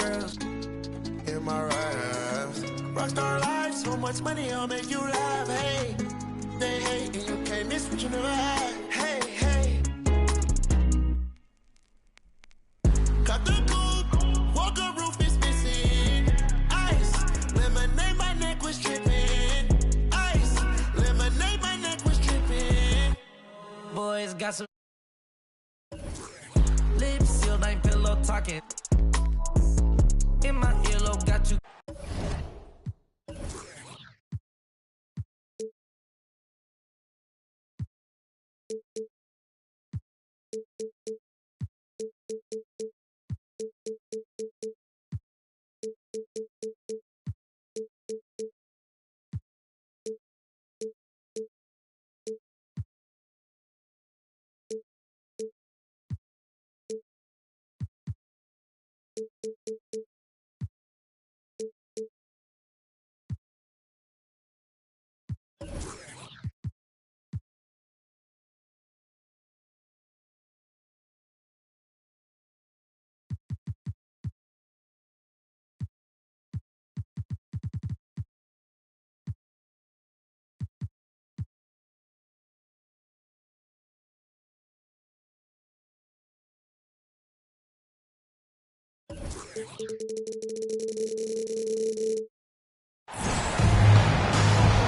girls in my raps. Rockstar life, so much money, I'll make you laugh. Hey, they hate and you can't miss what you never had. Hey, hey. Got the coupe, walker roof is missing. Ice, lemonade, my neck was tripping. Ice, lemonade, my neck was tripping. Boys got some lips sealed, ain't pillow talking. In my earlobe, got you.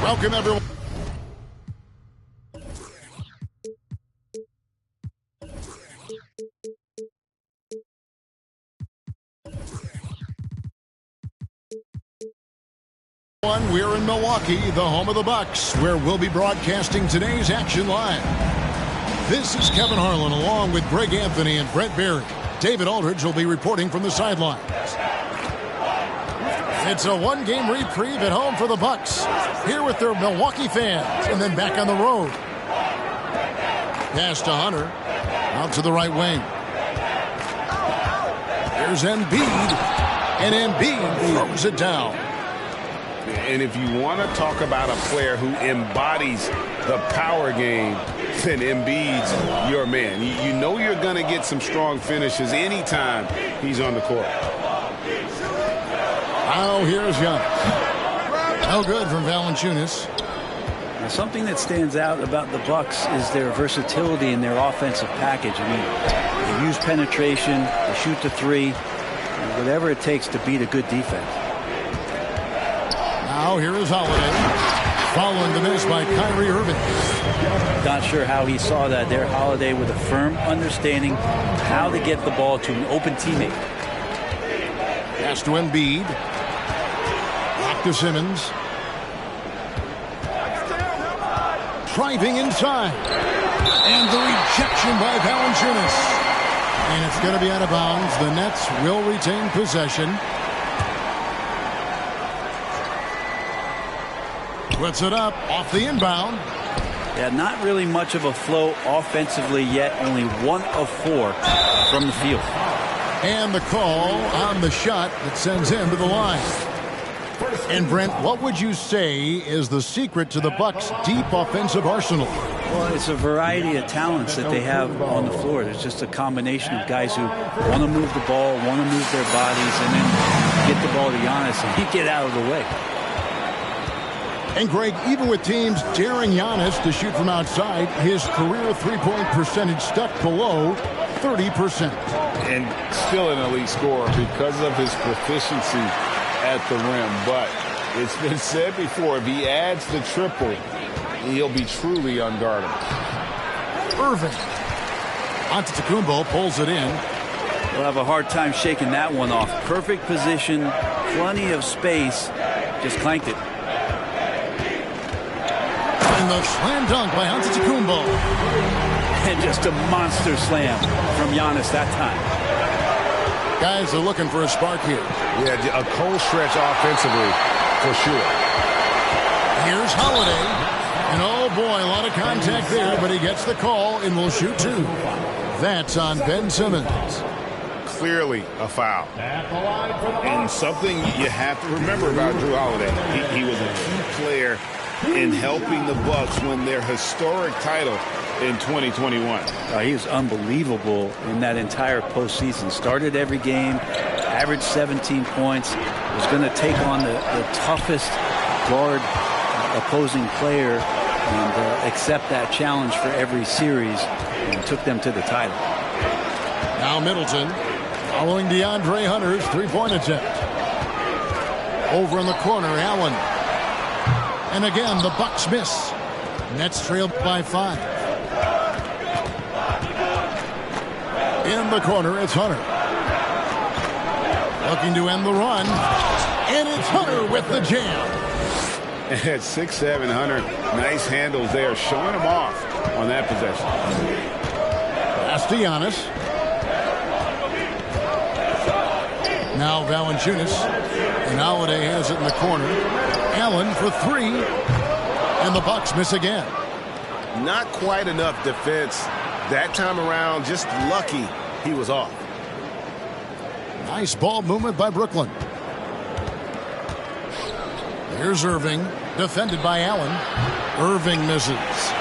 Welcome, everyone. We're in Milwaukee, the home of the Bucks, where we'll be broadcasting today's action live. This is Kevin Harlan along with Greg Anthony and Brett Berry. David Aldridge will be reporting from the sidelines. It's a one-game reprieve at home for the Bucks, here with their Milwaukee fans, and then back on the road. Pass to Hunter, out to the right wing. Here's Embiid, and Embiid throws it down. And if you want to talk about a player who embodies the power game, then Embiid's your man. You know you're going to get some strong finishes anytime he's on the court. Now here's Giannis. No good from Valanciunas. Now, something that stands out about the Bucks is their versatility in their offensive package. I mean, they use penetration, they shoot the three, whatever it takes to beat a good defense. Now here is Holiday, following the miss by Kyrie Irving. Not sure how he saw that there. Holiday with a firm understanding how to get the ball to an open teammate. Pass to Embiid. Back to Simmons. Driving inside. And the rejection by Valanciunas. And it's going to be out of bounds. The Nets will retain possession. Puts it up off the inbound. Yeah, not really much of a flow offensively yet. Only 1 of 4 from the field. And the call on the shot that sends him to the line. And Brent, what would you say is the secret to the Bucks' deep offensive arsenal? Well, it's a variety of talents that they have on the floor. There's just a combination of guys who want to move the ball, want to move their bodies, and then get the ball to Giannis and get out of the way. And Greg, even with teams daring Giannis to shoot from outside, his career three-point percentage stuck below 30%. And still an elite scorer because of his proficiency at the rim. But it's been said before, if he adds the triple, he'll be truly unguardable. Irving. Antetokounmpo pulls it in. We'll have a hard time shaking that one off. Perfect position, plenty of space, just clanked it. And the slam dunk by Antetokounmpo. And just a monster slam from Giannis that time. Guys are looking for a spark here. Yeah, a cold stretch offensively for sure. Here's Holiday. And oh boy, a lot of contact there, but he gets the call and will shoot 2. That's on Ben Simmons. Clearly a foul. And something you have to remember about Jrue Holiday. He was a key player in helping the Bucks win their historic title in 2021. He was unbelievable in that entire postseason. Started every game, averaged 17 points, was going to take on the toughest guard opposing player and accept that challenge for every series, and took them to the title. Now Middleton following DeAndre Hunter's three-point attempt. Over in the corner, Allen. And again, the Bucks miss. Nets trail by 5. In the corner, it's Hunter. Looking to end the run. And it's Hunter with the jam. At 6'7", Hunter, nice handles there, showing him off on that possession. Pass to Giannis. Now Valanciunas. And Holiday has it in the corner. Allen for 3. And the Bucks miss again. Not quite enough defense that time around. Just lucky he was off. Nice ball movement by Brooklyn. Here's Irving, defended by Allen. Irving misses.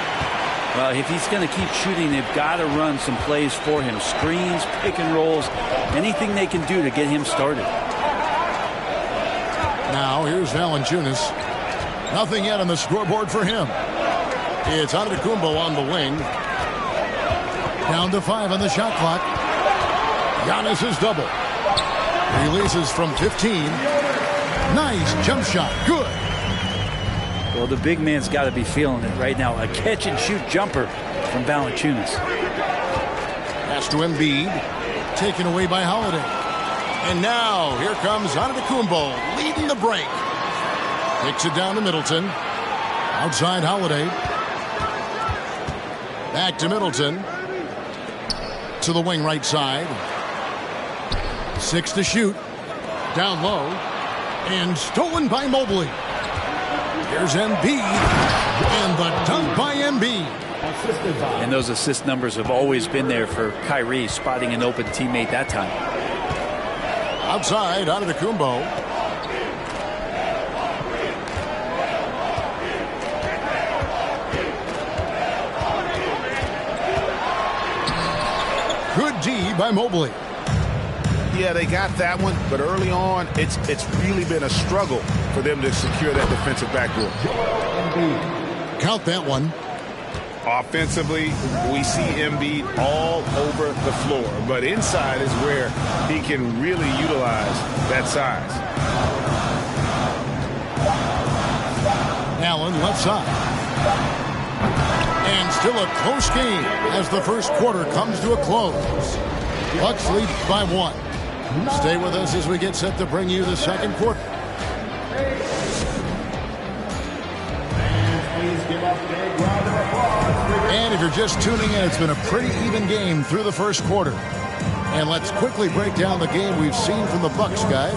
Well, if he's going to keep shooting, they've got to run some plays for him. Screens, pick and rolls, anything they can do to get him started. Now here's Valanciunas. Nothing yet on the scoreboard for him. It's Antetokounmpo on the wing. Down to 5 on the shot clock. Giannis is double. Releases from 15. Nice jump shot. Good. Well, the big man's got to be feeling it right now. A catch-and-shoot jumper from Valanciunas. Pass to Embiid. Taken away by Holiday. And now, here comes Antetokounmpo leading the break. Takes it down to Middleton. Outside Holiday. Back to Middleton. To the wing right side. 6 to shoot. Down low. And stolen by Mobley. Here's Embiid. And the dunk by Embiid. And those assist numbers have always been there for Kyrie, spotting an open teammate that time. Outside, Antetokounmpo. Good D by Mobley. Yeah, they got that one, but early on, it's really been a struggle for them to secure that defensive backboard. Count that one. Offensively, we see Embiid all over the floor, but inside is where he can really utilize that size. Allen left side. And still a close game as the first quarter comes to a close. Bucks lead by 1. Stay with us as we get set to bring you the second quarter. And if you're just tuning in, it's been a pretty even game through the first quarter. And let's quickly break down the game we've seen from the Bucks, guys.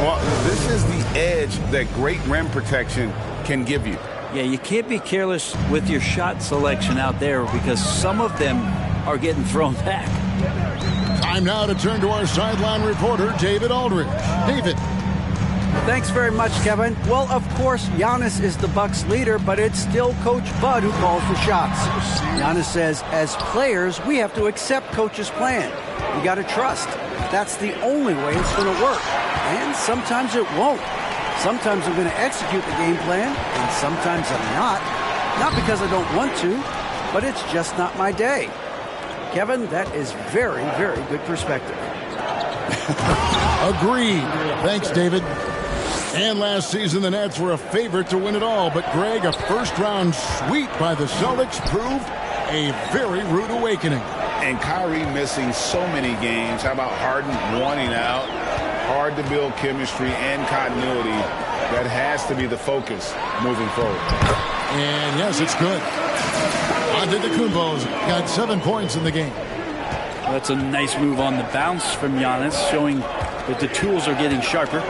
Well, this is the edge that great rim protection can give you. Yeah, you can't be careless with your shot selection out there because some of them are getting thrown back. Time now to turn to our sideline reporter, David Aldridge. David. Thanks very much, Kevin. Well, of course, Giannis is the Bucks leader, but it's still Coach Bud who calls the shots. Giannis says, as players, we have to accept Coach's plan. You got to trust. That's the only way it's going to work. And sometimes it won't. Sometimes I'm going to execute the game plan, and sometimes I'm not. Not because I don't want to, but it's just not my day. Kevin, that is very, very good perspective. Agreed. Thanks, David. And last season, the Nets were a favorite to win it all. But, Greg, a first-round sweep by the Celtics proved a very rude awakening. And Kyrie missing so many games. How about Harden wanting out? Hard to build chemistry and continuity. That has to be the focus moving forward. And, yes, it's good. Antetokounmpo's got 7 points in the game. That's a nice move on the bounce from Giannis, showing that the tools are getting sharper.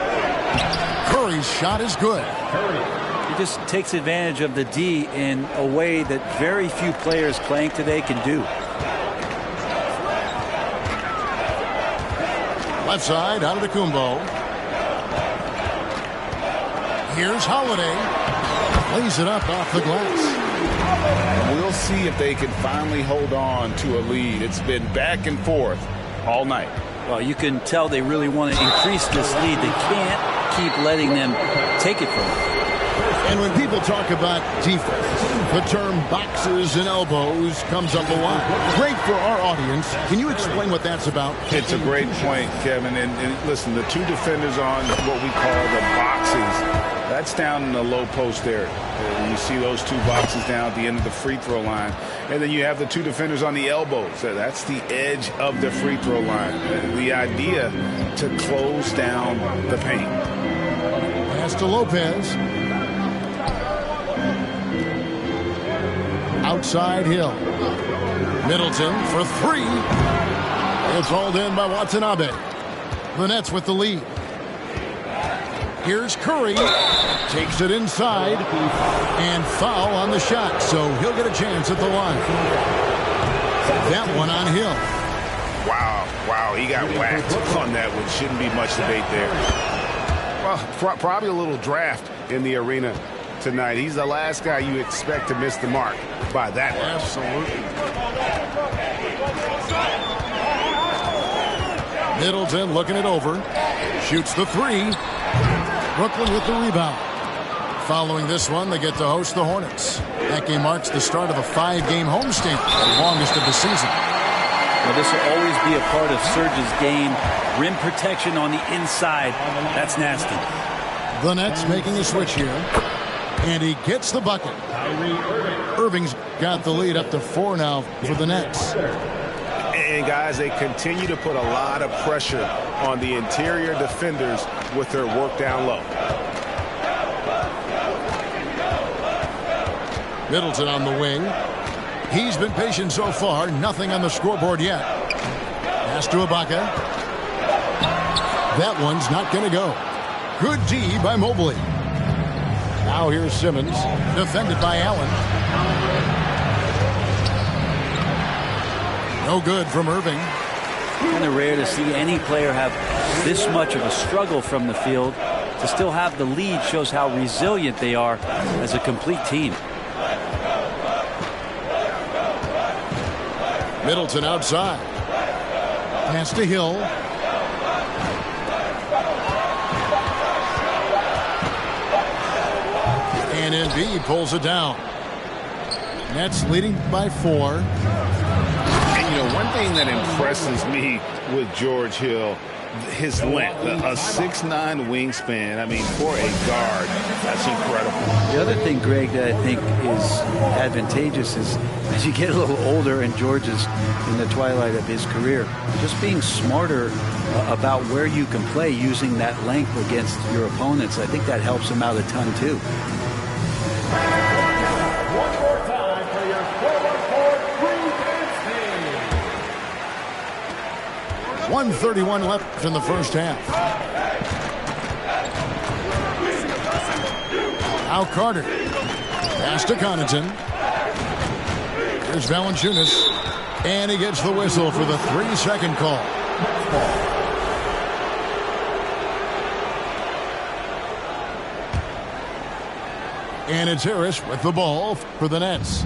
Curry's shot is good. He just takes advantage of the D in a way that very few players playing today can do. Left side, Antetokounmpo. Here's Holiday. Lays it up off the glass. We'll see if they can finally hold on to a lead. It's been back and forth all night. Well, you can tell they really want to increase this lead. They can't keep letting them take it from them. And when people talk about defense, the term boxes and elbows comes up a lot. Great for our audience. Can you explain what that's about? It's a great point, Kevin. And listen, the two defenders on what we call the boxes, that's down in the low post area. You see those two boxes down at the end of the free throw line. And then you have the two defenders on the elbows. That's the edge of the free throw line. The idea to close down the paint. Pass to Lopez. Outside Hill. Middleton for three. It's hauled in by Watanabe. The Nets with the lead. Here's Curry. Takes it inside. And foul on the shot. So he'll get a chance at the line. That one on Hill. Wow, he got whacked on that one. Shouldn't be much debate there. Well, probably a little draft in the arena tonight. He's the last guy you expect to miss the mark by that much. Absolutely. Middleton looking it over. Shoots the three. Brooklyn with the rebound. Following this one, they get to host the Hornets. That game marks the start of a 5-game homestand, the longest of the season. Well, this will always be a part of Serge's game. Rim protection on the inside. That's nasty. The Nets making a switch here. And he gets the bucket. Irving's got the lead up to 4 now for the Nets. And, guys, they continue to put a lot of pressure on the interior defenders with their work down low. Middleton on the wing. He's been patient so far. Nothing on the scoreboard yet. Pass to Ibaka. That one's not going to go. Good D by Mobley. Now here's Simmons. Defended by Allen. No good from Irving. Kind of rare to see any player have this much of a struggle from the field. To still have the lead shows how resilient they are as a complete team. Middleton outside. Pass to Hill. And Embiid pulls it down. Nets leading by 4. And, you know, one thing that impresses me with George Hill, his length, a 6'9" wingspan. I mean, for a guard, that's incredible. The other thing, Greg, that I think is advantageous is as you get a little older, and George is in the twilight of his career, just being smarter about where you can play using that length against your opponents. I think that helps him out a ton, too. One more time for your forward court, Drew 1:31 left in the first half. Now Carter. Pass to Connaughton. Here's Valanciunas. And he gets the whistle for the 3-second call. And it's Harris with the ball for the Nets.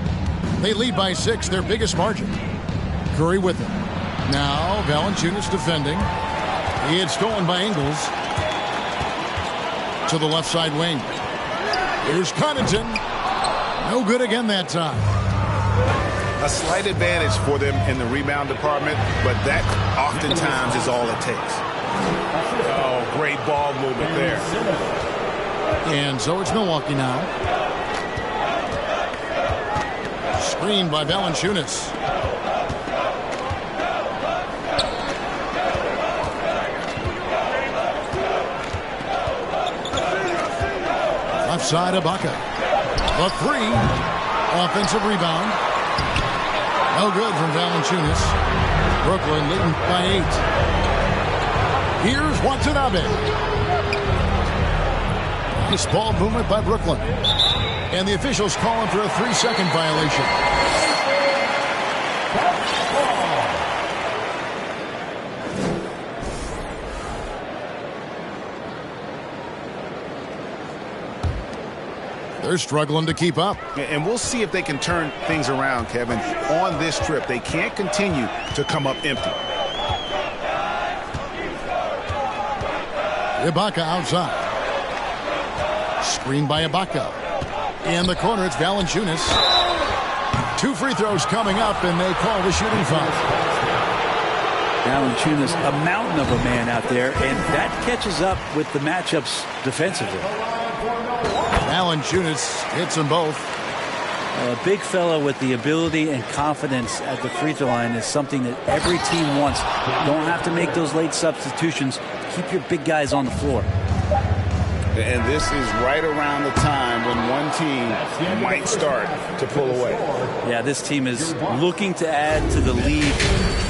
They lead by 6, their biggest margin. Curry with it. Now Valanciunas defending. He had stolen by Ingles. To the left side wing. Here's Connaughton. No good again that time. A slight advantage for them in the rebound department, but that oftentimes is all it takes. Oh, great ball movement there. And so it's Milwaukee now. Screened by Valanciunas. Left side, Ibaka. The 3. Offensive rebound. No good from Valanciunas. Brooklyn leading by 8. Here's Watanabe. Nice ball movement by Brooklyn. And the officials calling for a 3-second violation. They're struggling to keep up. And we'll see if they can turn things around, Kevin. On this trip, they can't continue to come up empty. Ibaka outside. Screen by Ibaka. In the corner, it's Valanciunas. 2 free throws coming up, and they call the shooting foul. Valanciunas, a mountain of a man out there, and that catches up with the matchups defensively. Valanciunas hits them both. A big fella with the ability and confidence at the free throw line is something that every team wants. Don't have to make those late substitutions. Keep your big guys on the floor. And this is right around the time when one team might start to pull away. Yeah, this team is looking to add to the lead,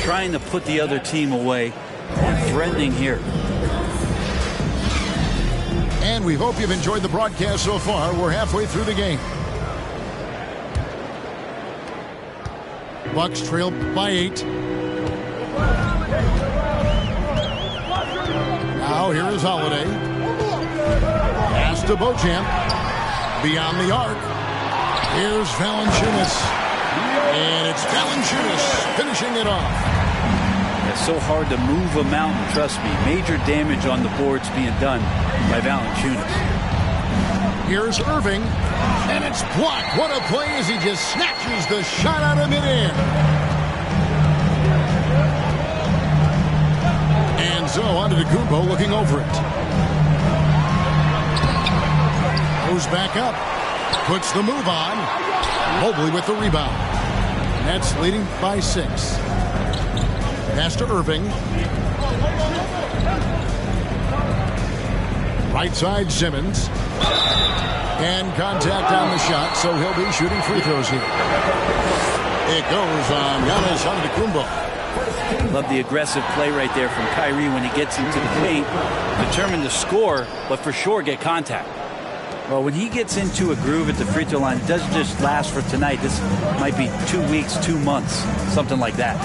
trying to put the other team away, and threatening here. And we hope you've enjoyed the broadcast so far. We're halfway through the game. Bucks trail by 8. Now here is Holiday. Pass to Beauchamp. Beyond the arc. Here's Valanciunas. And it's Valanciunas finishing it off. It's so hard to move a mountain, trust me. Major damage on the boards being done by Valanciunas. Here's Irving. And it's blocked. What a play as he just snatches the shot out of midair. And so on to Antetokounmpo looking over it. Goes back up. Puts the move on. Mobley with the rebound. Nets leading by 6. Pass to Irving. Right side Simmons. And contact on the shot, so he'll be shooting free throws here. It goes on Giannis Antetokounmpo. Love the aggressive play right there from Kyrie when he gets into the paint. Determined to score, but for sure get contact. Well, when he gets into a groove at the free throw line, it doesn't just last for tonight. This might be 2 weeks, 2 months, something like that.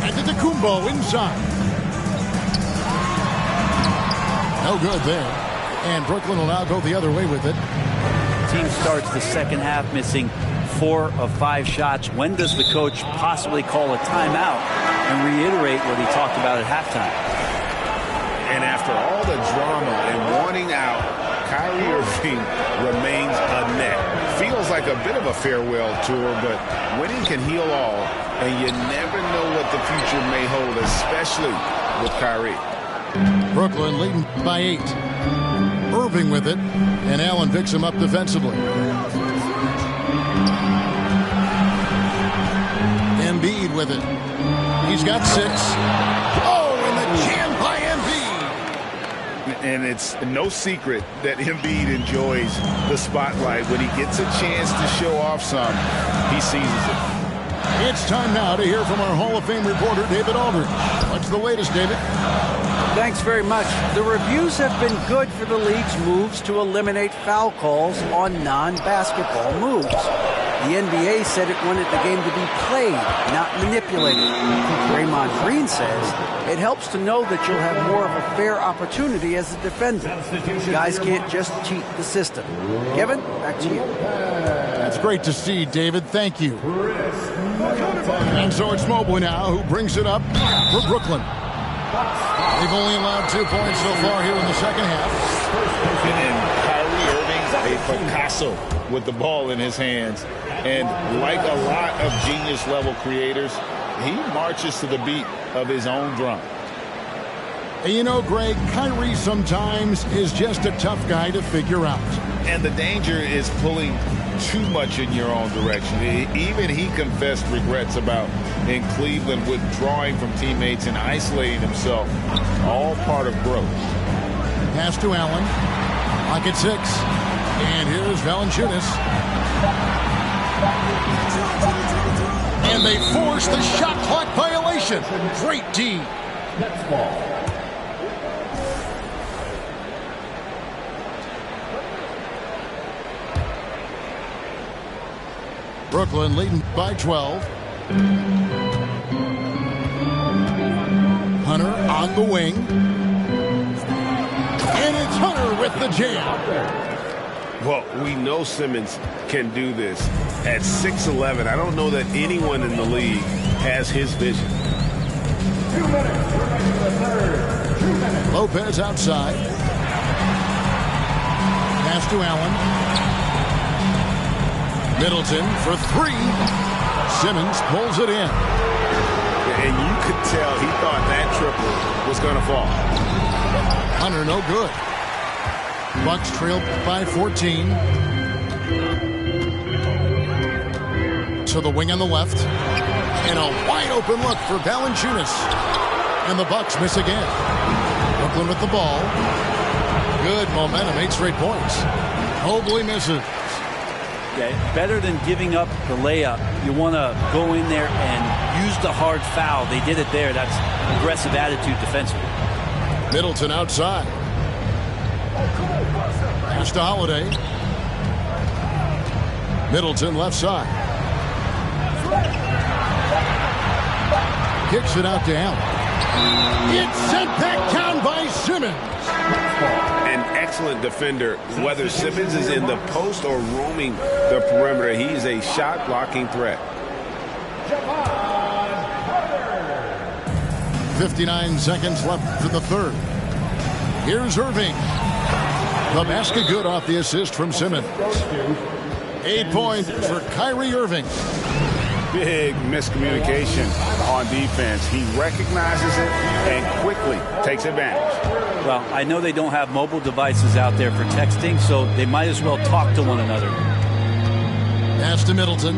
Antetokounmpo inside. No good there. And Brooklyn will now go the other way with it. Team starts the second half missing 4 of 5 shots. When does the coach possibly call a timeout and reiterate what he talked about at halftime? And after all the drama and wanting out, Kyrie Irving remains a net. Feels like a bit of a farewell tour, but winning can heal all, and you never know what the future may hold, especially with Kyrie. Brooklyn leading by 8. Irving with it, and Allen picks him up defensively. Embiid with it. He's got 6. Oh, and the jam by Embiid. And it's no secret that Embiid enjoys the spotlight. When he gets a chance to show off some, he seizes it. It's time now to hear from our Hall of Fame reporter, David Aldridge. What's the latest, David? Thanks very much. The reviews have been good for the league's moves to eliminate foul calls on non-basketball moves. The NBA said it wanted the game to be played, not manipulated. Draymond Green says it helps to know that you'll have more of a fair opportunity as a defender. Guys can't just cheat the system. Kevin, back to you. That's great to see, David. Thank you. And so it's Mobley now who brings it up for Brooklyn. They've only allowed 2 points so far here in the second half. And Kyrie Irving's a Picasso with the ball in his hands. And like a lot of genius-level creators, he marches to the beat of his own drum. You know, Greg, Kyrie sometimes is just a tough guy to figure out. And the danger is pulling too much in your own direction. Even he confessed regrets about in Cleveland withdrawing from teammates and isolating himself. All part of growth. Pass to Allen. Lock at 6. And here's Valanciunas. And they force the shot clock violation. Great D. Next ball. Brooklyn leading by 12. Hunter on the wing. And it's Hunter with the jam. Well, we know Simmons can do this. At 6'11", I don't know that anyone in the league has his vision. 2 minutes remaining in the third. 2 minutes. Lopez outside. Pass to Allen. Middleton for three. Simmons pulls it in. And you could tell he thought that triple was going to fall. Hunter no good. Bucks trail by 14. To the wing on the left. And a wide open look for Valanciunas. And the Bucks miss again. Brooklyn with the ball. Good momentum, 8 straight points. Mobley misses. Yeah, better than giving up the layup. You want to go in there and use the hard foul. They did it there. That's aggressive attitude defensively. Middleton outside. Pass to Holiday. Middleton left side. Kicks it out to Allen. It's sent back down by Simmons. An excellent defender, whether Simmons is in the post or roaming the perimeter. He's a shot blocking threat. 59 seconds left in the third. Here's Irving. The basket good off the assist from Simmons. 8 points for Kyrie Irving. Big miscommunication on defense. He recognizes it and quickly takes advantage. Well, I know they don't have mobile devices out there for texting, so they might as well talk to one another. Pass to Middleton.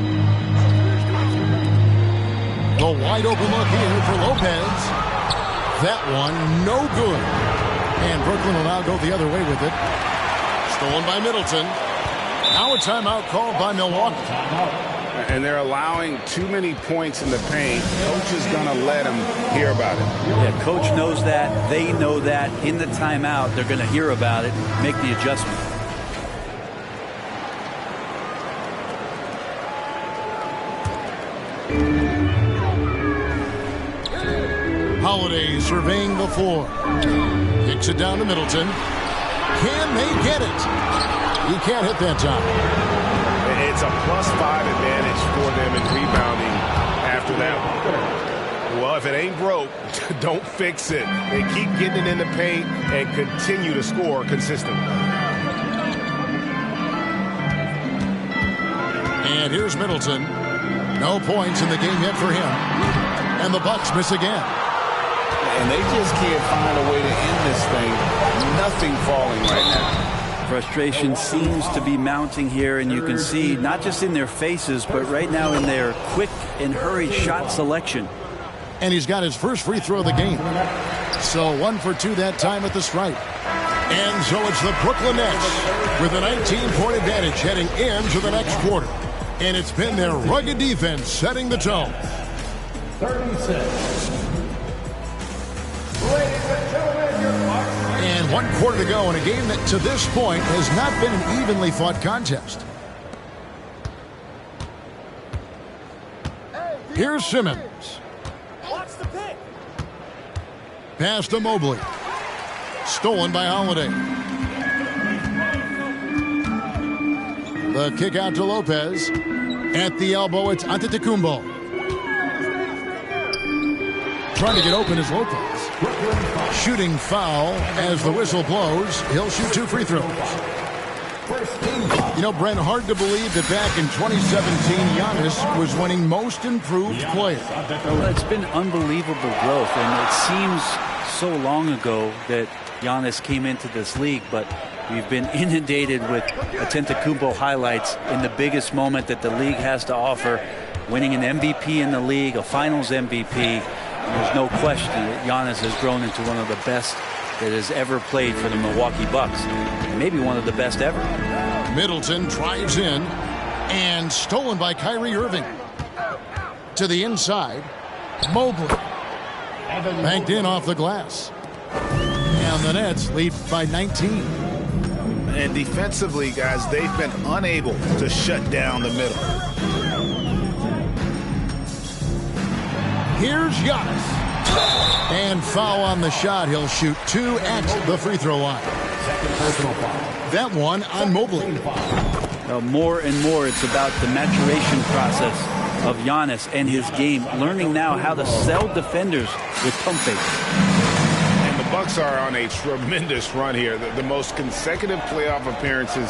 The wide open look here for Lopez. That one no good. And Brooklyn will now go the other way with it. Stolen by Middleton. Now a timeout called by Milwaukee. And they're allowing too many points in the paint. Coach is going to let them hear about it. Yeah, coach knows that. They know that. In the timeout, they're going to hear about it, make the adjustment. Holiday surveying the floor. Kicks it down to Middleton. Can they get it? He can't hit that time. It's a +5 advantage for them in rebounding after that one. Well, if it ain't broke, don't fix it. They keep getting it in the paint and continue to score consistently. And here's Middleton. No points in the game yet for him. And the Bucks miss again. And they just can't find a way to end this thing. Nothing falling right now. Frustration seems to be mounting here, and you can see not just in their faces, but right now in their quick and hurried shot selection. And he's got his first free throw of the game. So 1 for 2 that time at the stripe. And so it's the Brooklyn Nets with a 19-point advantage heading into the next quarter. And it's been their rugged defense setting the tone. 36. Ladies and gentlemen, your Bucks. And 1 quarter to go in a game that to this point has not been an evenly fought contest. Here's Simmons. Watch the pick. Pass to Mobley. Stolen by Holiday. The kick out to Lopez. At the elbow, it's Antetokounmpo. Trying to get open is Lopez. Shooting foul as the whistle blows. He'll shoot 2 free throws. You know, Brent, hard to believe that back in 2017, Giannis was winning most improved player. Well, it's been unbelievable growth, and it seems so long ago that Giannis came into this league, but we've been inundated with Antetokounmpo highlights in the biggest moment that the league has to offer, winning an MVP in the league, a finals MVP. There's no question that Giannis has grown into one of the best that has ever played for the Milwaukee Bucks. Maybe one of the best ever. Middleton drives in and stolen by Kyrie Irving. To the inside, Mobley. Banked in off the glass. And the Nets lead by 19. And defensively, guys, they've been unable to shut down the middle. Here's Giannis. And foul on the shot. He'll shoot 2 at the free throw line. That one on Mobley. More and more, it's about the maturation process of Giannis and his game, learning now how to sell defenders with pump fakes. And the Bucks are on a tremendous run here. The most consecutive playoff appearances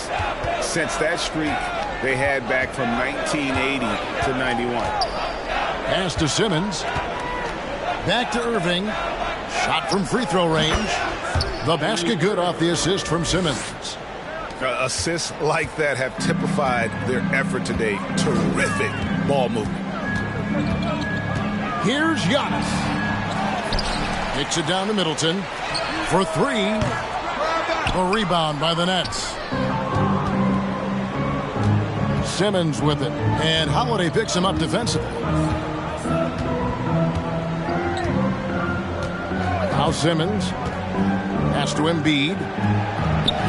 since that streak they had back from 1980 to 91. Pass to Simmons. Back to Irving. Shot from free throw range. The basket good off the assist from Simmons. Assists like that have typified their effort today. Terrific ball movement. Here's Giannis. Kicks it down to Middleton for three. A rebound by the Nets. Simmons with it, and Holiday picks him up defensively. Now Simmons. Pass to Embiid.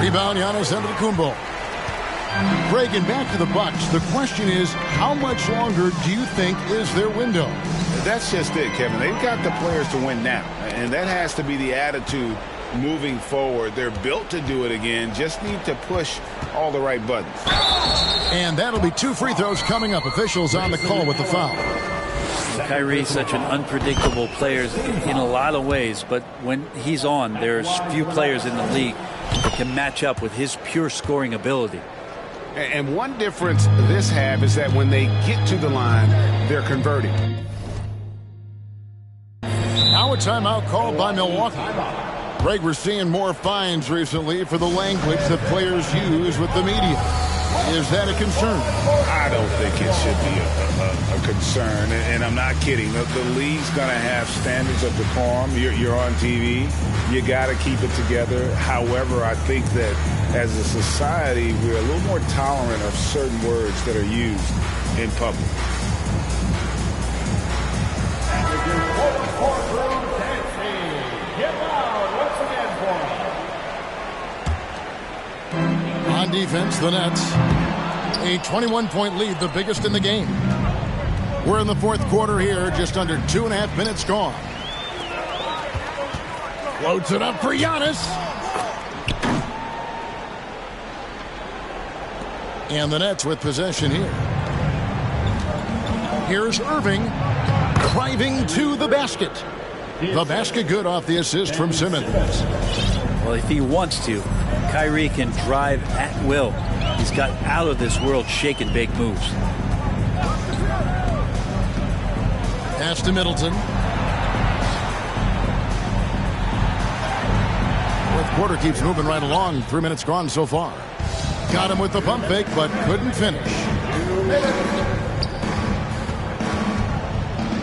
Rebound, Giannis Antetokounmpo. Breaking back to the Bucks, the question is, how much longer do you think is their window? That's just it, Kevin. They've got the players to win now, and that has to be the attitude moving forward. They're built to do it again, just need to push all the right buttons. And that'll be 2 free throws coming up. Officials on the call with the foul. Kyrie's such an unpredictable player in a lot of ways, but when he's on, there's few players in the league that can match up with his pure scoring ability. And one difference this half is that when they get to the line, they're converting. Now a timeout called by Milwaukee. Greg, we're seeing more fines recently for the language that players use with the media. Is that a concern? I don't think it should be a concern, and I'm not kidding. The league's going to have standards of decorum. You're on TV. You got to keep it together. However, I think that as a society, we're a little more tolerant of certain words that are used in public. On defense, the Nets. A 21-point lead, the biggest in the game. We're in the fourth quarter here, just under 2.5 minutes gone. Floats it up for Giannis. And the Nets with possession here. Here's Irving driving to the basket. The basket good off the assist from Simmons. Well, if he wants to, Kyrie can drive at will. He's got out of this world shake and bake moves. Pass to Middleton. Fourth quarter keeps moving right along. 3 minutes gone so far. Got him with the pump fake, but couldn't finish.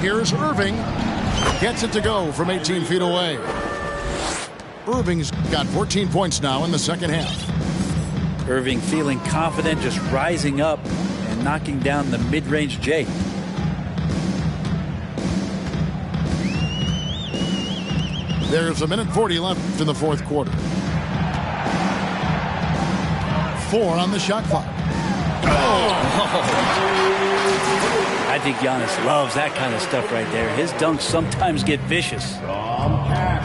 Here's Irving. Gets it to go from 18 feet away. Irving's got 14 points now in the second half. Irving feeling confident, just rising up and knocking down the mid-range J. There's 1:40 left in the fourth quarter. 4 on the shot clock. I think Giannis loves that kind of stuff right there. His dunks sometimes get vicious.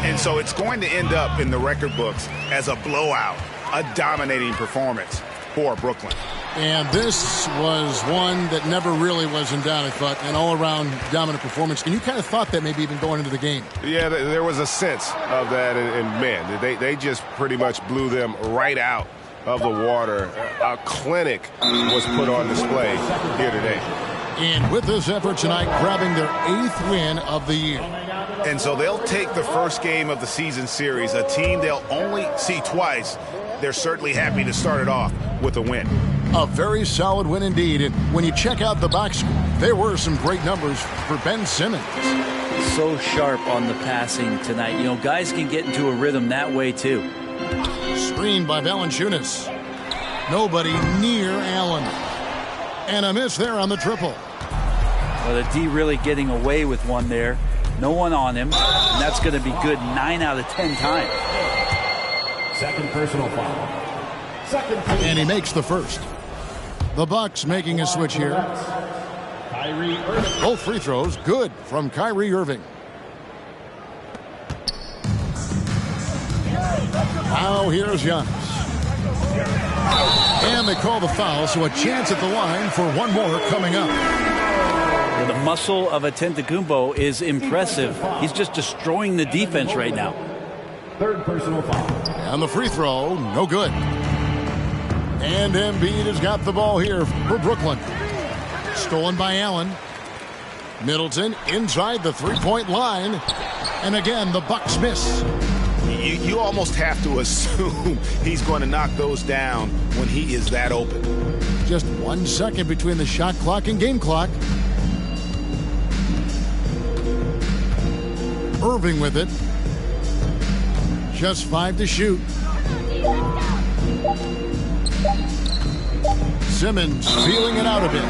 And so it's going to end up in the record books as a blowout, a dominating performance for Brooklyn. And this was one that never really was in doubt, I thought, an all-around dominant performance. And you kind of thought that maybe even going into the game. Yeah, there was a sense of that, and man, they just pretty much blew them right out of the water. A clinic was put on display here today. And with this effort tonight, grabbing their 8th win of the year. And so they'll take the first game of the season series, a team they'll only see twice. They're certainly happy to start it off with a win. A very solid win indeed. And when you check out the box score, there were some great numbers for Ben Simmons. So sharp on the passing tonight. You know, guys can get into a rhythm that way too. Screened by Valanciunas. Nobody near Allen. And a miss there on the triple. Well, the D really getting away with one there. No one on him. And that's going to be good 9 out of 10 times. Second personal foul. And he makes the first. The Bucks making a switch here. Kyrie Irving. Both free throws good from Kyrie Irving. Now here's Giannis. And they call the foul, so a chance at the line for one more coming up. The muscle of Antetokounmpo is impressive. He's just destroying the defense right now. Third personal foul. And the free throw, no good. And Embiid has got the ball here for Brooklyn. Stolen by Allen. Middleton inside the three-point line. And again, the Bucks miss. You almost have to assume he's going to knock those down when he is that open. Just 1 second between the shot clock and game clock. Irving with it. Just 5 to shoot. Simmons feeling it out a bit.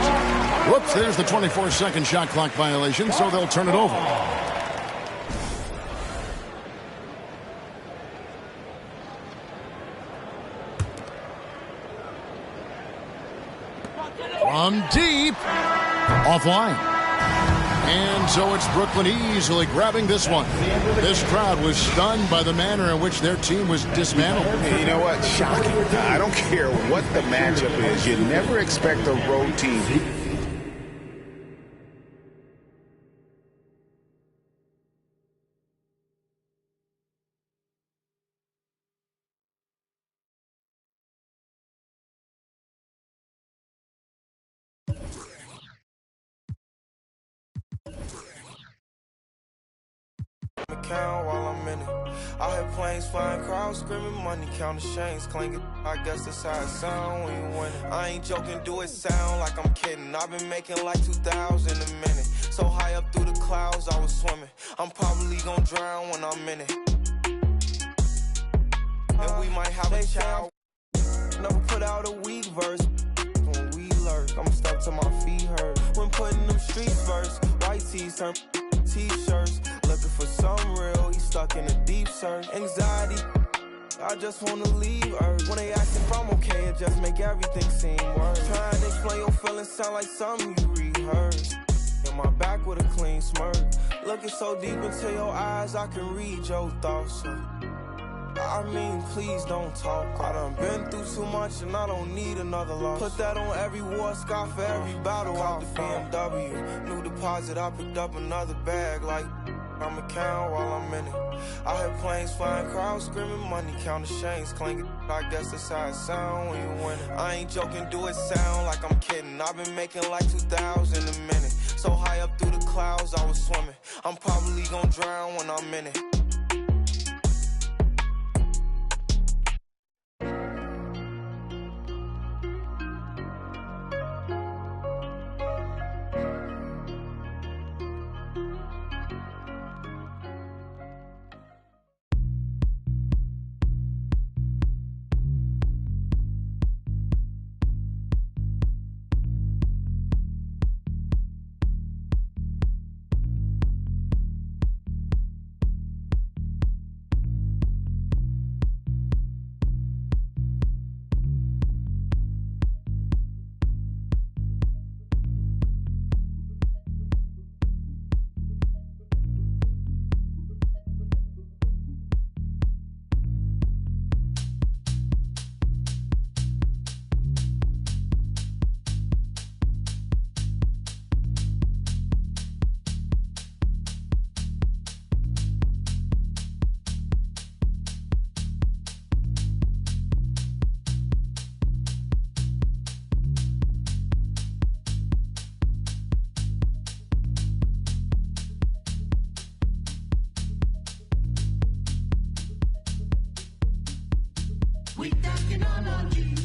Whoops, there's the 24-second shot clock violation, so they'll turn it over. From deep. Offline. And so it's Brooklyn easily grabbing this one. This crowd was stunned by the manner in which their team was dismantled. And you know what? Shocking. I don't care what the matchup is. You never expect a road team. Account while I'm in it. I hear planes flying, crowds screaming, money counting chains clinking. I guess that's how it sound when you win it. I ain't joking, do it sound like I'm kidding. I've been making like 2,000 a minute. So high up through the clouds, I was swimming. I'm probably gonna drown when I'm in it. And we might have a child. Never put out a weak verse. When we lurk, I'm stuck to my feet hurt. When putting them streets first, white tees turn t-shirts. Looking for some real, he's stuck in a deep search. Anxiety, I just wanna leave Earth. When they ask if I'm okay, it just make everything seem worse. Trying to explain your feelings sound like something you rehearsed. In my back with a clean smirk. Looking so deep into your eyes, I can read your thoughts. So I mean, please don't talk. I done been through too much and I don't need another loss. Put that on every war scar for every battle out the BMW. New deposit, I picked up another bag like I'm a count while I'm in it. I hear planes flying, crowds screaming, money counting chains clinking. I guess that's how it sound when you win it. I ain't joking, do it sound like I'm kidding. I've been making like 2,000 a minute. So high up through the clouds, I was swimming. I'm probably gonna drown when I'm in it. We talking on OG.